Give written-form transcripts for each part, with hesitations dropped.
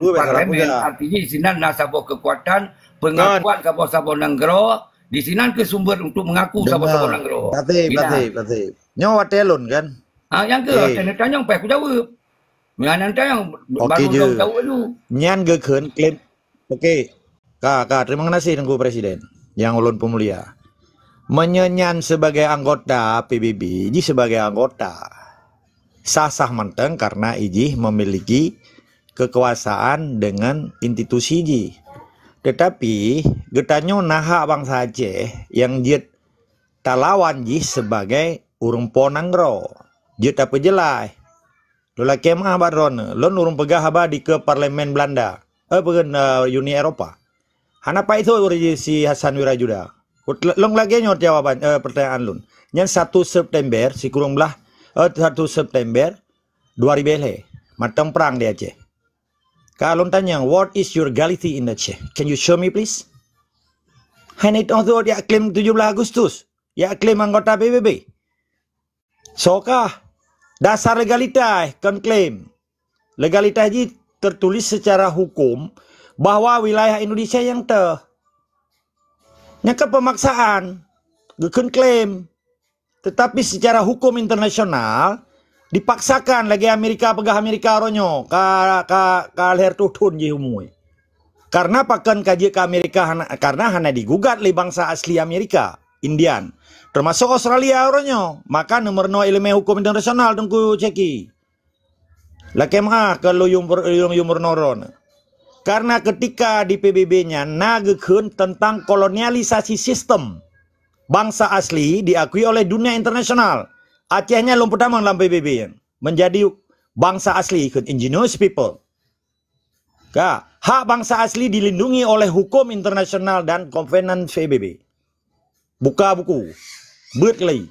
parlemen. Artinya di sini ada sebuah kekuatan pengakuan Sabah Nanggro. Di sini ke sumber untuk mengaku Sabah Nanggro. Berarti. Nyawa telon kan? Yang ke tanya aku jawab. Yang yang baru tahu dulu. Nyan ke klaim. Okey. Kak, terima kasih Tengku Presiden yang ulun pemulia. Menyenyan sebagai anggota PBB, Iji sebagai anggota sah-sah menteng karena Iji memiliki kekuasaan dengan institusi Iji. Tetapi getanyo naha bangsa Aceh yang jit talawan Iji sebagai urung ponanggro. Jit apa jelai. Lula kemah badron, lon urung pegah haba di ke parlemen Belanda. Uni Eropa. Hanapa itu si Hasan Wirajuda. Long lagi nyot jawaban pertanyaan lun. Yang 1 September si kurung belah 1 September 2000 matang perang di Aceh. Kalau tanya, what is your legality in Aceh? Can you show me please? Hanya itu dia klaim 17 Agustus. Ya klaim anggota PBB. Sokah dasar legalitas kan klaim. Legalitas ini tertulis secara hukum bahwa wilayah Indonesia yang nyaka pemaksaan geken klaim. Tetapi secara hukum internasional dipaksakan lagi Amerika pegah Amerika ronyo ka leher tutun je umui. Karena pakan kaji ke Amerika karena hanya digugat oleh bangsa asli Amerika, Indian, termasuk Australia ronyo. Maka nomor 0 ilmu hukum internasional tengku ceki. Lakemah kalau yumur noron. Karena ketika di PBB-nya nagekun tentang kolonialisasi sistem bangsa asli diakui oleh dunia internasional. Acehnya belum pertama dalam PBB yang menjadi bangsa asli, indigenous people. Hak bangsa asli dilindungi oleh hukum internasional dan konvenan PBB. Buka buku, berkelai.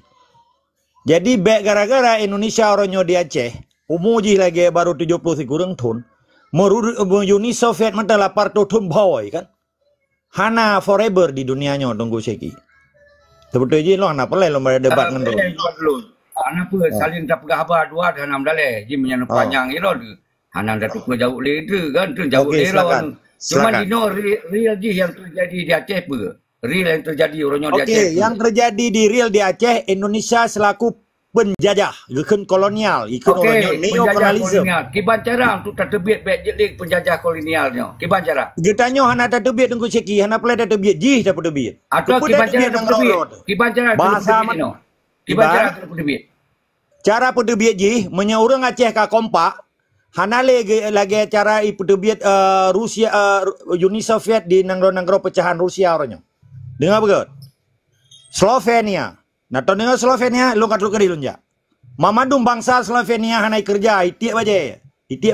Jadi gara-gara Indonesia orangnya di Aceh, umuji lagi baru 70 kurang ton. Uni Soviet mata lapar tutun boy kan. Hana forever di dunianya tunggu seki. Sebetulnya lo anak pelai lo debat dengan anak pun saling tak pegah apa dua dan enam daleh. Ji menyana panjang iro tu. Hana dah tu jauh le tu kan tu jauh le lawan. Cuma di no real ji yang terjadi di Aceh apa? Real yang terjadi orangnya di Aceh. Okey, yang terjadi di real di Aceh, Indonesia selaku penjajah, ikut kolonial, ikut orangnya neokolonialisme. Kiban cara untuk terbit baik jelik penjajah kolonialnya. Kiban cara. Getanyo hana terbit tunggu seki, hana pelai terbit ji dah terbit. Atau kiban cara terbit. Kiban cara bahasa no. Kiban cara terbit. Cara peterbit ji menyaurang Aceh ka kompak. Hana lagi cara peterbit Rusia Uni Soviet di nanggro pecahan Rusia orangnya. Dengar betul? Slovenia. Nah, tahun dengan Slovenia, lu kat lu ke di lunja. Mamadum bangsa Slovenia hanai kerja, itiak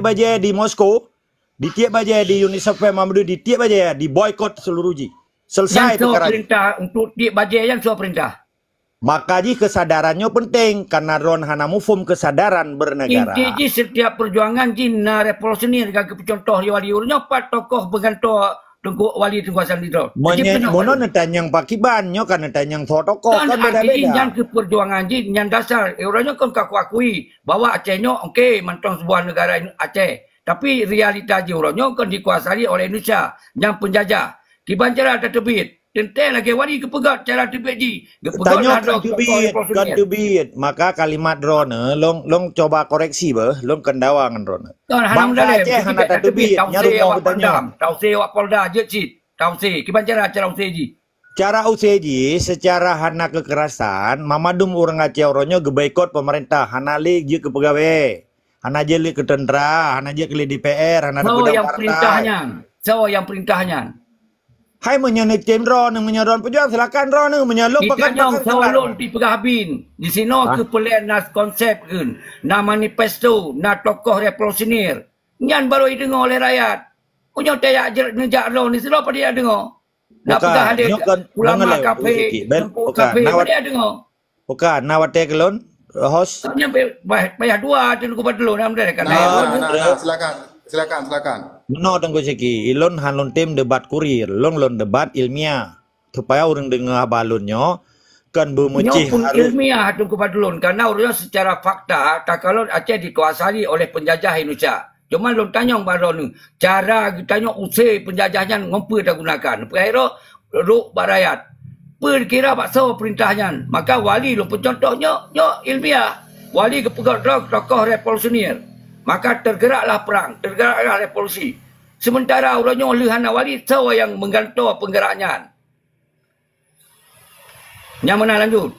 baje di Moskow, ditiak baje di Uni Soviet, Mamadum ditiak baje di boykot seluruh ji. Selesai perkara. Perintah untuk tiak baje yang sudah perintah. Maka ji kesadarannya penting karena ron hana mufum kesadaran bernegara. Inti ji setiap perjuangan ji na revolusioner kaki contoh wali urnya pat tokoh beganto tengku wali kuasaan itu. Mono netanyang pakiban nyo kan netanyang tokoh kan beda-beda. Yang ke perjuangan ji yang dasar orangnya kan akui bahwa Acehnya okey mentong sebuah negara Aceh. Tapi realita ji orangnya kan dikuasai oleh Indonesia yang penjajah. Kiban cara ada terbit. Tentang lagi wali kepegat cara terbit ji. Tanya kan terbit. Maka kalimat drone long coba koreksi bah, long kendawangan drone. Bangsa Aceh hana terbit. Nyaru mau bertanya. Tausi awak Polda je cit. Tausi. Kiban cara usaha ji. Cara usaha ji secara hana kekerasan, mamadum orang Aceh orangnya gebaikot pemerintah, hana li je ke pegawai. Hana je li ke tentera, hana je ke DPR, hana so yang perintahnya. So yang perintahnya. Hai menyanyi ron, menyaron pejuang silakan ron, menyalung pekan sawalon di pegahabin. Di sini ke pelian nas konsep kan, na manifesto, na tokoh revolusioner. Nyan baru didengar oleh rakyat. Punya tayak nejak ron ni selo pada dia dengar. Nak pegah hadir ulama kafe, kafe pada dia dengar. Bukan, nawate kelon host. Nyampe bayar dua tu ku padlo nam dah kan. Silakan. No tengku seki, ilon hanlon tim debat kurir, lon debat ilmiah. Supaya orang dengar balunnya kan bermecih pun ilmiah tengku padlon karena orang secara fakta tak kalau Aceh dikuasai oleh penjajah Indonesia. Cuma lu tanya baru ni. Cara kita tanya usai penjajahnya ngompa dah gunakan. Perkara ruk rakyat. Perkira bakso perintahnya. Maka wali lu pencontohnya ilmiah. Wali kepegang tokoh revolusioner. Maka tergeraklah perang, tergeraklah revolusi. Sementara orangnya lehana wali sawa yang menggantung penggeraknya. Yang mana lanjut?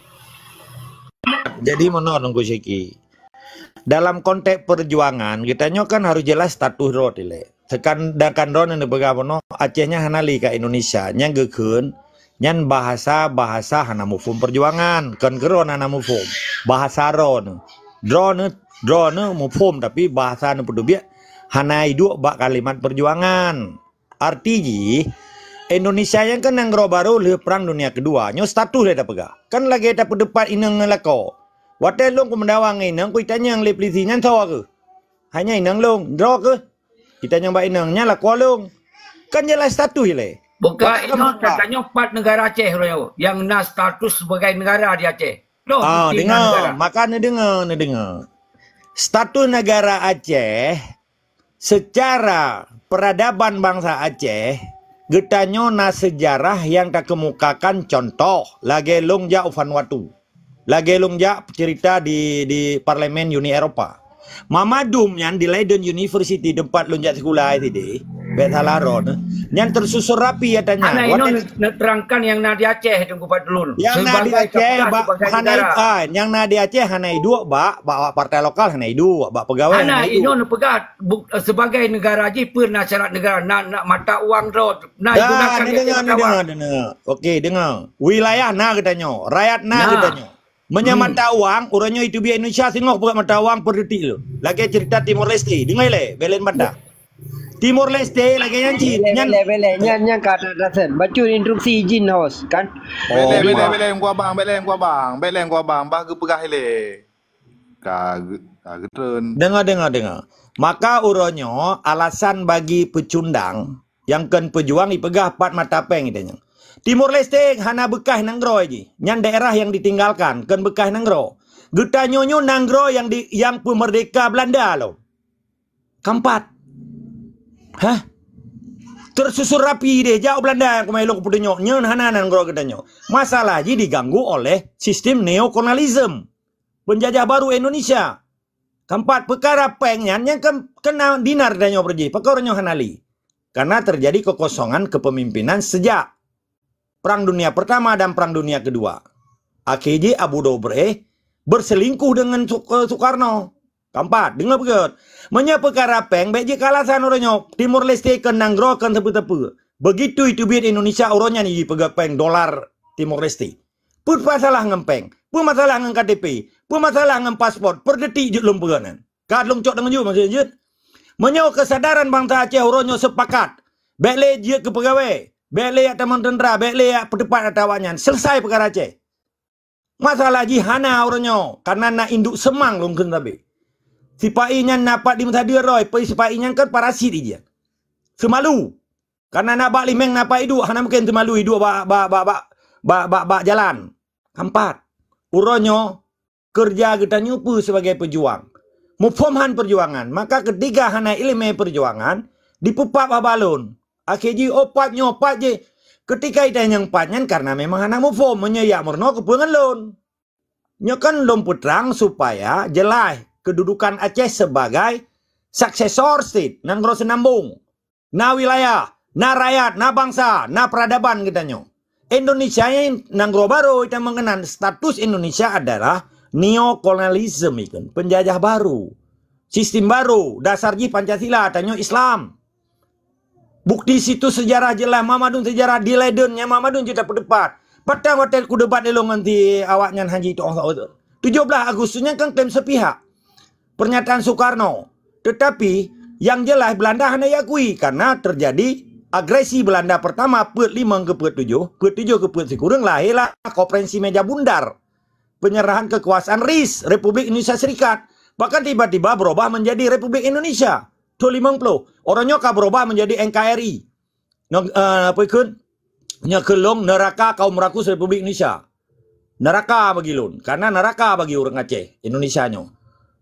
Jadi menurut nunggu Syeki. Dalam konteks perjuangan, kita kan harus jelas status ro tile. Sekan dakan ro yang begamono Acehnya hanali ke Indonesia, nyang gekun, nyan bahasa hana mufum perjuangan, kan keron hana mufum. Bahasa ro ne. Draw ne mufum tapi bahasa ne pedubia hana idu bak kalimat perjuangan. Artinya Indonesia yang kan yang baru le perang dunia kedua, nyo status dia pegah. Kan lagi ada pendapat inang ngelako. Wadah long kumendawang inang, ku itanya yang le pelisinya tahu ke? Hanya inang long, draw ke? Kita yang bak inangnya lako long. Kan jelas status le. Bukan itu katanya 4 negara Aceh yang nak status sebagai negara di Aceh. No, dengar, makanya dengar. Status negara Aceh secara peradaban bangsa Aceh getanyo na sejarah yang tak kemukakan contoh lagi longja Vanuatu. Lagi longja cerita di parlemen Uni Eropa. Mamadum yang di Leiden University tempat lonjak sekolah itu di Betalaron yang tersusun rapi katanya. Anak ini terangkan yang nak di Aceh tunggu Pak Dulun. Yang nak di Aceh yang nak di Aceh hanai dua bak partai lokal hanai dua bak pegawai. Anak ini pegat sebagai negara aja pernah syarat negara nak mata uang road nak gunakan dengar. Okey dengar. Wilayah na katanya, rakyat na katanya. Menyamata uang, orangnya itu biar Indonesia tengok buat mata uang per detik lo. Lagi cerita Timor Leste, dengar le, belen banda. Timor Leste lagi nyanyi. Nyan kata dasen. Baca instruksi izin host kan. Belen gua bang, bah pegah le. Kagutun. Dengar. Maka orangnya alasan bagi pecundang yang kan pejuang dipegah 4 mata peng itanya. Timor Leste hana bekah nanggro aja. Nyan daerah yang ditinggalkan kan bekah nanggro. Getanyonyo nanggro yang pemerdeka Belanda lo. Keempat. Hah? Tersusun rapi deh jauh Belanda yang kemailok pudenyo. Nyan hana nanggro getanyo. Masalah aja diganggu oleh sistem neokolonialisme. Penjajah baru Indonesia. Keempat perkara pengnya yang kena dinar danyo pergi. Perkaranya hanali. Karena terjadi kekosongan kepemimpinan sejak Perang Dunia Pertama dan Perang Dunia Kedua. AKJ Abu Dobre berselingkuh dengan Soekarno. Keempat, dengar begitu. Menya perkara peng, baik kalasan orangnya. Timor Leste kan nanggro kan tepu-tepu. Begitu itu biar Indonesia orangnya ni pegang peng dolar Timor Leste. Pun masalah ngempeng, pun masalah ngeng KTP, pun masalah ngem paspor, per detik je lom peganan. Kad long cok dengan je maksudnya. Menya kesadaran bangsa Aceh orangnya sepakat. Baik le je ke pegawai. Bele atau mentera, bele perdepat atau awanyan. Selesai perkara Aceh. Masalah jihana orangnya. Karena nak induk semang longken tapi. Si painya napak di masa dia roy. Si painya kan parasit dia. Semalu. Karena nak bak limeng napak hidup. Hana mungkin semalu hidup bak jalan. Keempat. Orangnya kerja kita nyupu sebagai pejuang. Mufumhan perjuangan. Maka ketiga hana ilmu perjuangan. Dipupap balon. AKJ opat je. Ketika itu yang panjang karena memang anak mufom menyeyak merno kepengen lon. Nyokan lom putrang supaya jelas kedudukan Aceh sebagai successor state nang gro senambung. Na wilayah, na rakyat, na bangsa, na peradaban kita nyo. Indonesia yang nang gro baru kita mengenal status Indonesia adalah neokolonialisme ikan, penjajah baru. Sistem baru, dasarnya Pancasila, tanyo Islam. Bukti situ sejarah jelas Mamadun sejarah di Leidennya Mamadun kita berdebat. Patang hotel ku debat dulu nanti awaknya haji itu 17 Agustusnya kan klaim sepihak. Pernyataan Soekarno. Tetapi yang jelas Belanda hanya yakui karena terjadi agresi Belanda pertama put 5 ke put 7, put 7 ke put sekurang lahirlah Konferensi Meja Bundar. Penyerahan kekuasaan RIS Republik Indonesia Serikat. Bahkan tiba-tiba berubah menjadi Republik Indonesia. 50. Orangnya kah berubah menjadi NKRI. Apa ikut? Nyekelong neraka kaum rakus Republik Indonesia. Neraka bagi lun. Karena neraka bagi orang Aceh. Indonesia nyo.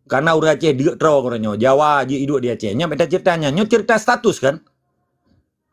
Karena orang Aceh dia terong orangnya. Jawa je hidup di Aceh. Nya beta ceritanya. Nya cerita status kan.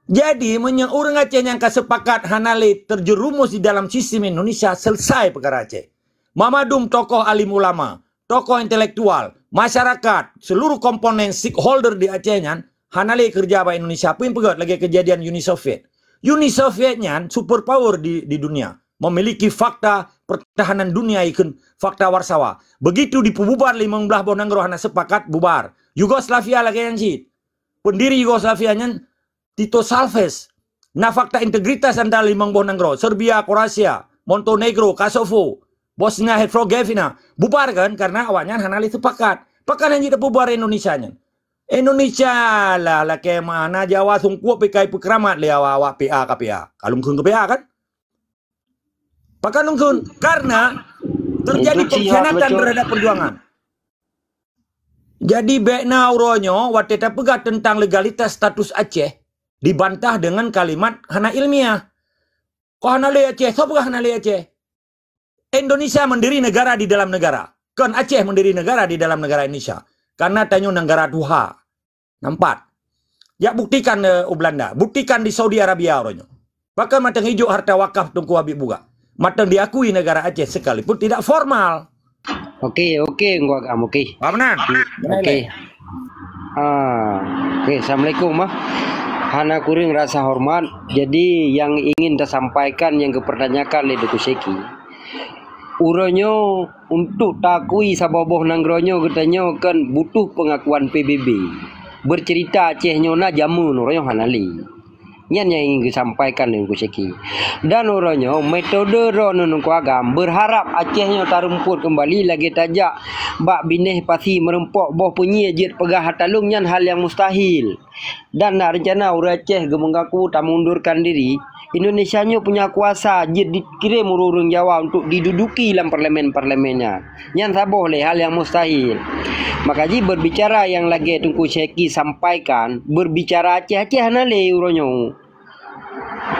Jadi orang Aceh yang sepakat hanale terjerumus di dalam sistem Indonesia selesai perkara Aceh. Mamadum tokoh alim ulama, tokoh intelektual, masyarakat, seluruh komponen stakeholder di Aceh nyan hanale kerja ba Indonesia pun pegat lagi kejadian Uni Soviet. Uni Soviet nyan superpower di dunia. Memiliki fakta pertahanan dunia ikun fakta Warsawa. Begitu dipububar 15 bonang rohana sepakat bubar. Yugoslavia lagi yang sih. Pendiri Yugoslavia nyan Tito Salves. Nah fakta integritas antara 5 bonang roh. Serbia, Kroasia, Montenegro, Kosovo, Bosnia Herzegovina bubar kan karena awalnya hanali sepakat. Pakan yang kita bubar Indonesia nyan. Indonesia lah ke mana Jawa sungkup pikai pekramat awak PA KPA. Kalau mungkin ke PA kan? Pakan nungkun karena terjadi pengkhianatan terhadap perjuangan. Jadi bekna uronyo wateta pegat tentang legalitas status Aceh dibantah dengan kalimat hana ilmiah. Kok hana le Aceh? Siapa hana le Aceh? Indonesia mendiri negara di dalam negara. Kan Aceh mendiri negara di dalam negara Indonesia. Karena tanyo negara Tuha. Nampak? Ya buktikan Belanda. Buktikan di Saudi Arabia uronyo. Bahkan matang hijau harta wakaf Tunku Habib buka. Matang diakui negara Aceh sekalipun tidak formal. Okey, gua agam okey. Paham? Okey. Okey, Assalamualaikum mah. Hana kuring rasa hormat. Jadi yang ingin saya sampaikan yang kepertanyakan oleh Dr. Seki. Uronyo untuk takui saboboh nangronyo katanya kan butuh pengakuan PBB. Bercerita Aceh nyona jamu uronyo hanali. Yang ingin disampaikan dengan Kuseki. Dan orangnya metode ronun kuagam berharap Acehnya tarumput kembali lagi tajak bak binih pasti merempok boh punyi jit pegah hatalung nyan hal yang mustahil. Dan nak rencana orang Aceh mengaku tak mundurkan diri. Indonesia punya kuasa jit dikirim urung Jawa untuk diduduki dalam parlemen-parlemennya. Nyan saboh le hal yang mustahil. Makaji berbicara yang lagi Tungku Syeki sampaikan, berbicara Aceh hanale uronyo.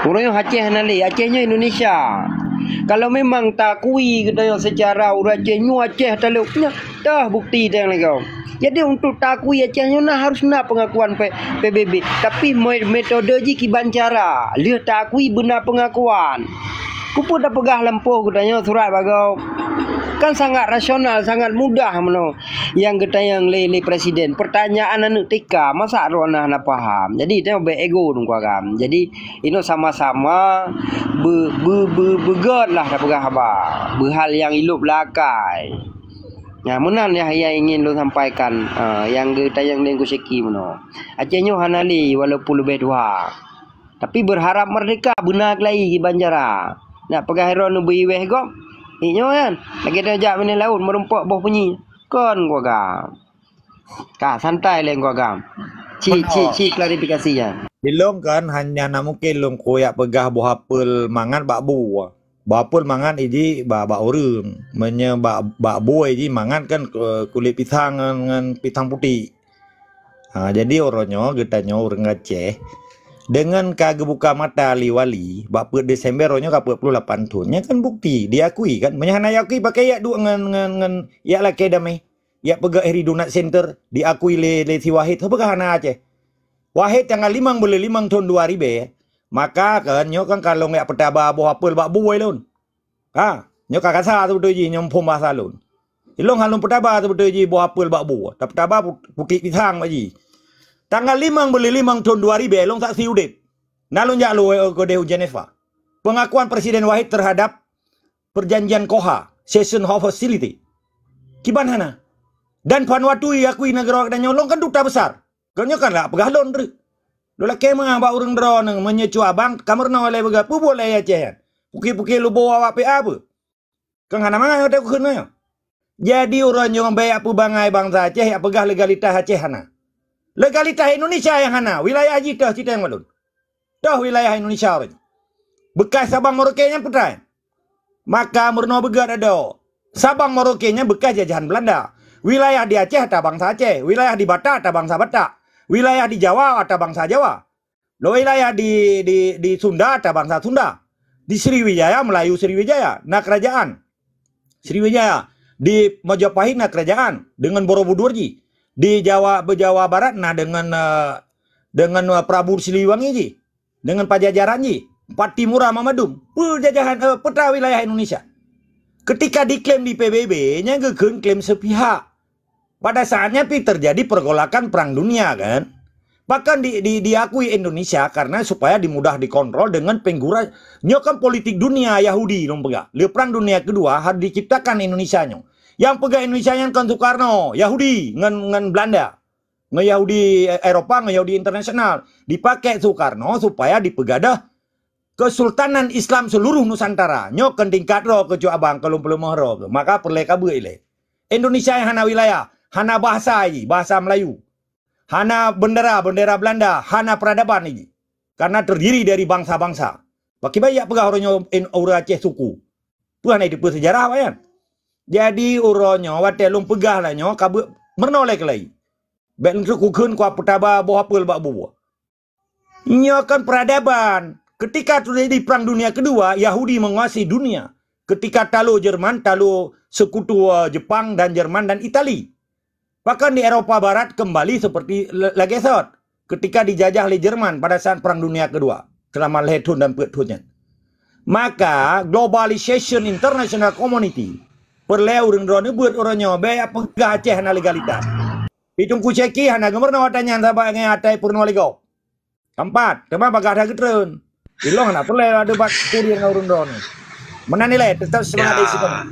Uronyo Aceh hanale, Acehnya Indonesia. Kalau memang takui kita secara urang Aceh taluknya dah bukti dah lagi. Jadi untuk takui Acehnya harus nak pengakuan PBB. Tapi metode ji kibancara, dia takui benar pengakuan. Kupu dah pegah lempuh katanya surat bagau. Kan sangat rasional, sangat mudah meno. Yang kita yang lele presiden. Pertanyaan anu tika, masa rona nak faham. Jadi dia be ego dong agam. Jadi ini sama-sama begot lah dah pegah haba. Behal yang ilup lakai. Ya, menan yang ingin lo sampaikan yang kita yang dengan Seki meno. Acehnya hanali walaupun lebih dua. Tapi berharap merdeka benar lagi di Banjara. Nak pegah hero nu biweh kok. Inyo kan. Lagi dah jak mana laut merempok boh bunyi. Kon gua gam. Ka santai le gua gam. Ci klarifikasinya. Dilong kan hanya na mungkin long koyak pegah boh apel mangan bak bu. Bak apel mangan iji bak urang. Menye bak buah iji mangan kan kulit pisang dengan pisang putih. Jadi orangnya getanya orang Aceh dengan kagak buka mata liwali bak Desember orangnya ka 48 tahunnya kan bukti diakui kan menyahana yakui pakai yak dua ngan yak laki damai yak pegak Eri Donat Center diakui le si Wahid pegah hana Aceh Wahid tanggal 5 boleh 5 tahun 2000 maka kan nyo kan kalau yak petaba boh apel bak buai lun nyo kakasa tu betul ji nyompom bahasa lun ilong halun petaba tu betul ji boh apel bak buah tapi petaba bukit pisang ji tanggal 5 boleh 5 tahun 2000 long saksi udip. Nalun jak lu Kode Geneva. Pengakuan Presiden Wahid terhadap perjanjian Koha, Cession Hall Facility. Kiban hana. Dan Vanuatu yakui negara dan nyolong kan duta besar. Kan kan lah pegah lon dre. Lo laki mah ba urang dron menyecu abang kamar na oleh bega pu boleh ya ceh. Puki-puki lu bawa apa apa. Kan hana mah ada kun mah. Jadi urang yang bayak pu bangai bangsa Aceh ya pegah legalitas Aceh hana. Legalitas Indonesia yang hana, wilayah haji dah cerita yang malun. Dah wilayah Indonesia orang. Bekas Sabang Merauke-nya putra. Maka murno begat ada. Sabang Merauke-nya bekas jajahan Belanda. Wilayah di Aceh ada bangsa Aceh, wilayah di Batak ada bangsa Batak. Wilayah di Jawa ada bangsa Jawa. Lo wilayah di Sunda ada bangsa Sunda. Di Sriwijaya Melayu Sriwijaya, nah kerajaan Sriwijaya. Di Majapahit na kerajaan dengan Borobudur ji. Di Jawa Barat nah dengan Prabu Siliwangi ji. Dengan Pajajaran ji. Patimura Mamadum. Penjajahan peta wilayah Indonesia. Ketika diklaim di PBB, nya klaim sepihak. Pada saatnya terjadi pergolakan perang dunia kan. Bahkan diakui Indonesia karena supaya dimudah dikontrol dengan penggura nyokan politik dunia Yahudi dong pegah. Le perang dunia kedua harus diciptakan Indonesia nyo. Yang pegah Indonesia yang kan Soekarno, Yahudi ngan Belanda. Nge-Yahudi Eropa, nge-Yahudi internasional. Dipakai Soekarno supaya dipegadah Kesultanan Islam seluruh Nusantara. Nyo kan tingkat ro ke Abang kalau belum ro. Maka perle kabeh ile. Indonesia yang hana wilayah, hana bahasa ini, bahasa Melayu. Hana bendera Belanda, hana peradaban ini. Karena terdiri dari bangsa-bangsa. Bagi banyak pegah orangnya orang Aceh suku. Puan itu sejarah apa ya? Jadi orangnya wate lum pegah lah nyo kabut menolak lagi. Bek suku kun kuat petaba boh apel bak buah. Nyo kan peradaban. Ketika terjadi perang dunia kedua, Yahudi menguasai dunia. Ketika talu Jerman, talu sekutu Jepang dan Jerman dan Itali. Bahkan di Eropa Barat kembali seperti Lagesot ketika dijajah oleh Jerman pada saat Perang Dunia Kedua selama Lehetun dan Petutnya. Maka globalization international community perleu dengan buat orangnya bayar pegah Aceh na legalitas. Hitung kuceki hana gemar na watanya sabak ngai atai purno lego. Keempat, tema bagah ada getreun. Ilong na perleu ada bak kurir ngurun drone. Menanilai tetap semangat isi kan.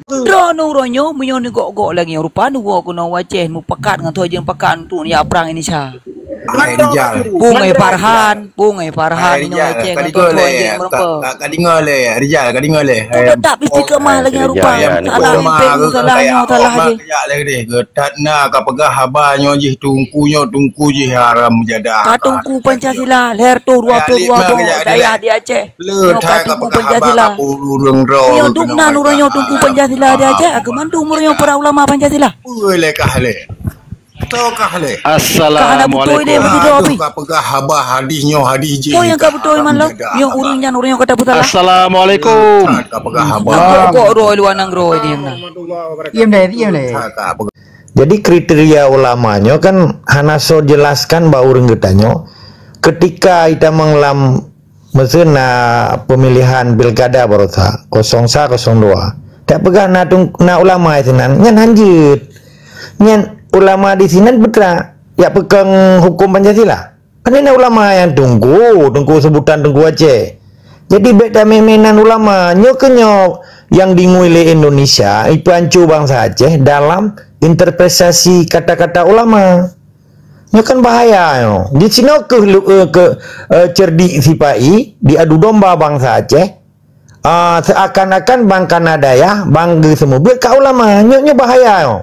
Drone uronyo munyo ni gok lagi rupa nu gok kuno Aceh mu pekat dengan tu aja pekan tu ya perang Indonesia. Bungai Farhan ni Aceh dengan tu aja berapa. Kadingo le. Tak pasti kemah lagi rupa. Salahnya salah je. Ya lagi getat na ka pegah habanyo je tungku je haram jadah. Katungku Pancasila leher tu 22 daya di Aceh. Le thai ka pegah Pancasila. Yo dukna nuronyo tungku Pancasila di Aceh kemandu umurnya para ulama Pancasila. Boleh kahle. Tahu kahle. Assalamualaikum. Ka pegah habah hadisnyo hadis je. Yo yang ka betul man lo. Yo urungnya nuronyo kata betul. Assalamualaikum. Ka pegah habah. Kok ro luan nang ro ini na. Diam deh. Jadi kriteria ulamanya kan Hanaso jelaskan bahwa orang getanyo ketika kita menglam mesin pemilihan pilkada barusa 01 02 tak pegah na ulama itu nyan lanjut nyan ulama di sini betra ya pegang hukum Pancasila kan ini ulama yang tunggu sebutan tunggu Aceh jadi beda memenan ulama nyok yang dimulai Indonesia ipancu bangsa Aceh dalam interpretasi kata-kata ulama. Ini kan bahaya yo. Di sini ke cerdik sipai diadu domba bangsa Aceh. Seakan-akan bangkana daya, bangga semua ka ulama. Nyo bahaya yo.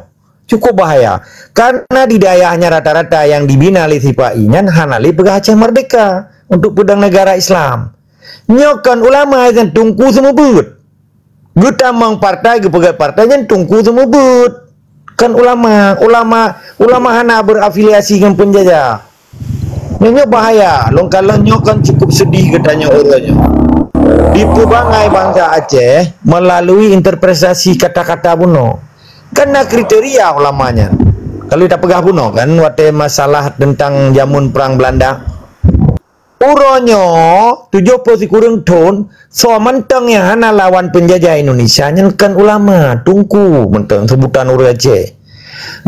Cukup bahaya. Karena di dayahnya rata-rata yang dibina oleh sipai nya hanali pegah Aceh merdeka untuk pedang negara Islam. Nyo kan ulama yang tungku semua but. Gutamang partai pegat partainya tungku semua but. Kan ulama hana berafiliasi dengan penjajah. Ini bahaya. Kalau nyok kan cukup sedih katanya orangnya. Di pelbagai bangsa Aceh melalui interpretasi kata-kata buno. Karena kriteria ulamanya. Kalau kita pegah buno kan waktu masalah tentang jamun perang Belanda. Uronyo 70 kurang ton so mentang yang hana lawan penjajah Indonesia nyankan ulama tungku mentang sebutan urang Aceh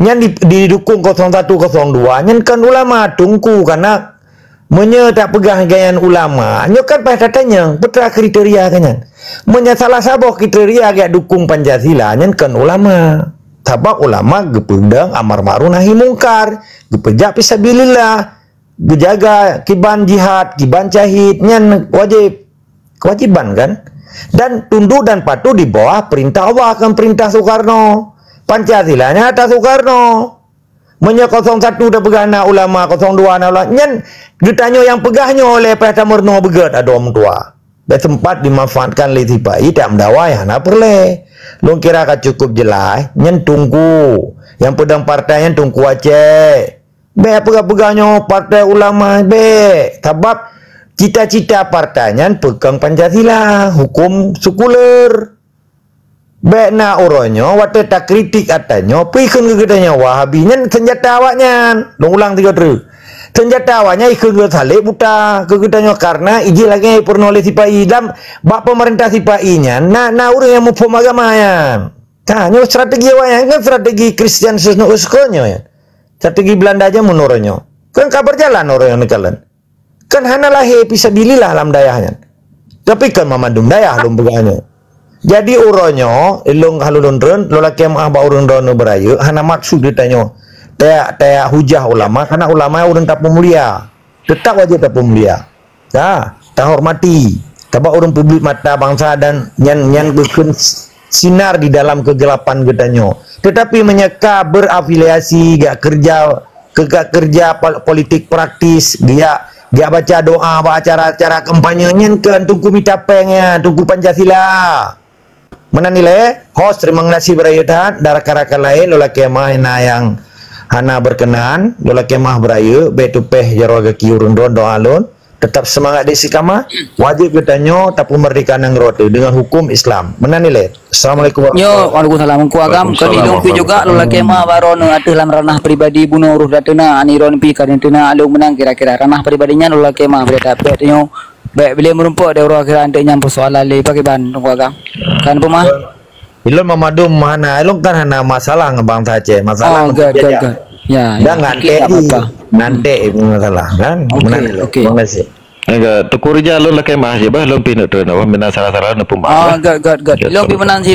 nyan didukung 01 02 nyankan ulama tungku karena menye tak pegah gayan ulama nyokan pas katanya putra kriteria kanyan menye salah sabah kriteria gak dukung Pancasila nyankan ulama tabak ulama gependang amar ma'ruf nahi mungkar gepejak fisabilillah berjaga kiban jihad, kiban syahid, nyan kewajiban kan? Dan tunduk dan patuh di bawah perintah Allah kan perintah Soekarno. Pancasila-nya atas Soekarno. Menya 01 dah pegahna ulama, 02 na ulama. Nyan getanyo yang pegahnya oleh Pahta Murno begat ada om tua. Dan sempat dimanfaatkan oleh sipai tak mendawai hana perle. Lu kira kan cukup jelas, nyan tunggu. Yang pedang partainya tunggu Aceh. Be pegah-pegahnya partai ulama be sebab cita-cita partainya pegang Pancasila hukum sekuler Bekna uronyo wate tak kritik atanya pikun ke katanya Wahabinya senjata awaknya dong ulang 3 terus senjata awaknya ikut ke salik buta ke katanya karena iji lagi pernah oleh sipai dalam bak pemerintah sipainya na orang yang mau agama ya tanya strategi awaknya kan strategi Kristen sesno uskonyo ya strategi Belanda aja menurutnya kan kabar jalan orang yang kalian kan hana lahir bisa bililah alam dayahnya tapi kan mamadum dayah lum beganya jadi uronyo ilung halulun ren lola kemah ba urun rono berayu hana maksud ditanya taya hujah ulama karena ulama urun tak pemulia tetap wajib tak pemulia ya tak hormati tabak urun publik mata bangsa dan nyan bikin sinar di dalam kegelapan gedanyo tetapi menyeka berafiliasi gak kerja politik praktis dia baca doa baca acara kampanye nyen kan tunggu mitapengnya tunggu Pancasila mana nilai host terima kasih berayutan darah karakan lain lola kemah yang hana berkenan lola kemah berayu betupeh jaroga kiurun rondo alun tetap semangat desi kama wajib bertanya tapi merdeka nang rote dengan hukum Islam mana nilai Assalamualaikum Waalaikumsalam ku agam kan ilumpi juga lola kemah barono atuh lam ranah pribadi bunuh ruh datena aniron pi kan tena alung menang kira-kira ranah pribadinya lola kemah berita petnya baik beliau merumpuk de ora kira ante nyam persoalan le pakai ban ku agam kan pemah ilun mamadum mana ilun kan hana masalah ngebang saja masalah gad ya nanti masalah kan oke enggak tukuri jalur lah kemah je bah lompi nak tu nak mina salah-salah nak pemah gad lompi menang sih